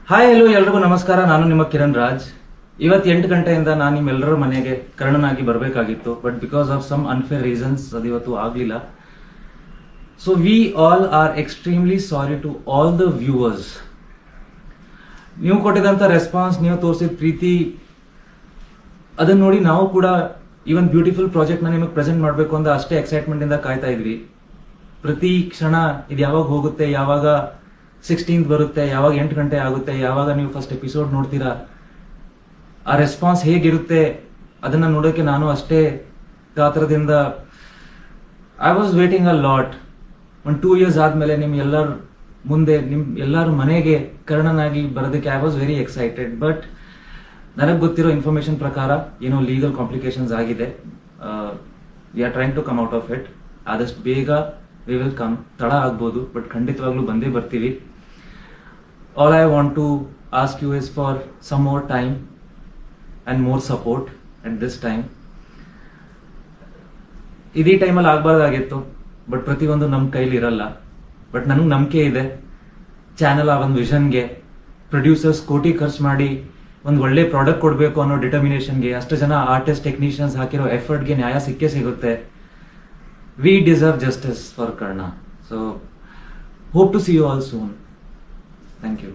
Hi hello ಎಲ್ರಿಗೂ ನಮಸ್ಕಾರ. ನಾನು ನಿಮ್ಮ ಕಿರಣ್ ರಾಜ್. ಇವತ್ತು 8 ಗಂಟೆಯಿಂದ ನಾನು ನಿಮ್ಮೆಲ್ಲರ ಮನೆಗೆ ಕರ್ಣನಾಗಿ ಬರಬೇಕಾಗಿತ್ತು, but because of some unfair reasons ಅದು ಇವತ್ತು ಆಗಲಿಲ್ಲ. So we all are extremely sorry to all the viewers. ನೀವು ಕೊಟ್ಟಿದಂಥ ರೆಸ್ಪಾನ್ಸ್, ನೀವು ತೋರಿಸಿದ ಪ್ರೀತಿ, ಅದನ್ನ ನೋಡಿ ನಾವು ಕೂಡ ಇವನ್ ಬ್ಯೂಟಿಫುಲ್ ಪ್ರಾಜೆಕ್ಟ್ನ ನಿಮಗೆ ಪ್ರೆಸೆಂಟ್ ಮಾಡಬೇಕು ಅಂತ ಅಷ್ಟೇ ಎಕ್ಸೈಟ್ಮೆಂಟ್ ಇಂದ ಕಾಯ್ತಾ ಇದ್ವಿ. ಪ್ರತಿ ಕ್ಷಣ ಇದು ಯಾವಾಗ ಹೋಗುತ್ತೆ, ಯಾವಾಗ 16th ಬರುತ್ತೆ, ಯಾವಾಗ 8 ಗಂಟೆ ಆಗುತ್ತೆ, ಯಾವಾಗ ನೀವು ಫಸ್ಟ್ ಎಪಿಸೋಡ್ ನೋಡ್ತೀರಾ, ಆ ರೆಸ್ಪಾನ್ಸ್ ಹೇಗಿರುತ್ತೆ ಅದನ್ನ ನೋಡೋಕೆ ನಾನು ಅಷ್ಟೇ ಕಾತರದಿಂದ I was waiting a lot. ಒಂದು 2 years ಆದ್ಮೇಲೆ ನಿಮ್ ಎಲ್ಲರ ಮುಂದೆ, ನಿಮ್ ಎಲ್ಲರ ಮನೆಗೆ ಕರ್ಣನಾಗಿ ಬರೋದಕ್ಕೆ I was very excited. But ನನಗೆ ಗೊತ್ತಿರೋ ಇನ್ಫಾರ್ಮೇಶನ್ ಪ್ರಕಾರ ಏನೋ ಲೀಗಲ್ ಕಾಂಪ್ಲಿಕೇಶನ್ಸ್ ಆಗಿದೆ. We are trying to come out of it. ಆದಷ್ಟು ಬೇಗ ವಿ ವಿಲ್ ಕಮ್. ತಡ ಆಗ್ಬೋದು, ಬಟ್ ಖಂಡಿತವಾಗ್ಲೂ ಬಂದೇ ಬರ್ತೀವಿ. All I want to ask you is for some more time and more support at this time. ಇದೇ ಟೈಮಲ್ಲಿ ಆಗ್ಬಾರ್ದಾಗಿತ್ತು, ಬಟ್ ಪ್ರತಿಯೊಂದು ನಮ್ಮ ಕೈಲಿ ಇರಲ್ಲ. ಬಟ್ ನನಗೆ ನಂಬಿಕೆ ಇದೆ, ಚಾನೆಲ್ ಆ ಒಂದು ವಿಷನ್ಗೆ, ಪ್ರೊಡ್ಯೂಸರ್ಸ್ ಕೋಟಿ ಖರ್ಚು ಮಾಡಿ ಒಂದು ಒಳ್ಳೆ ಪ್ರಾಡಕ್ಟ್ ಕೊಡಬೇಕು ಅನ್ನೋ ಡಿಟರ್ಮಿನೇಷನ್ಗೆ, ಅಷ್ಟು ಜನ ಆರ್ಟಿಸ್ಟ್ ಟೆಕ್ನಿಷಿಯನ್ಸ್ ಹಾಕಿರೋ ಎಫರ್ಟ್ಗೆ ನ್ಯಾಯ ಸಿಕ್ಕೇ ಸಿಗುತ್ತೆ. We deserve justice for Karna. So, hope to see you all soon. Thank you.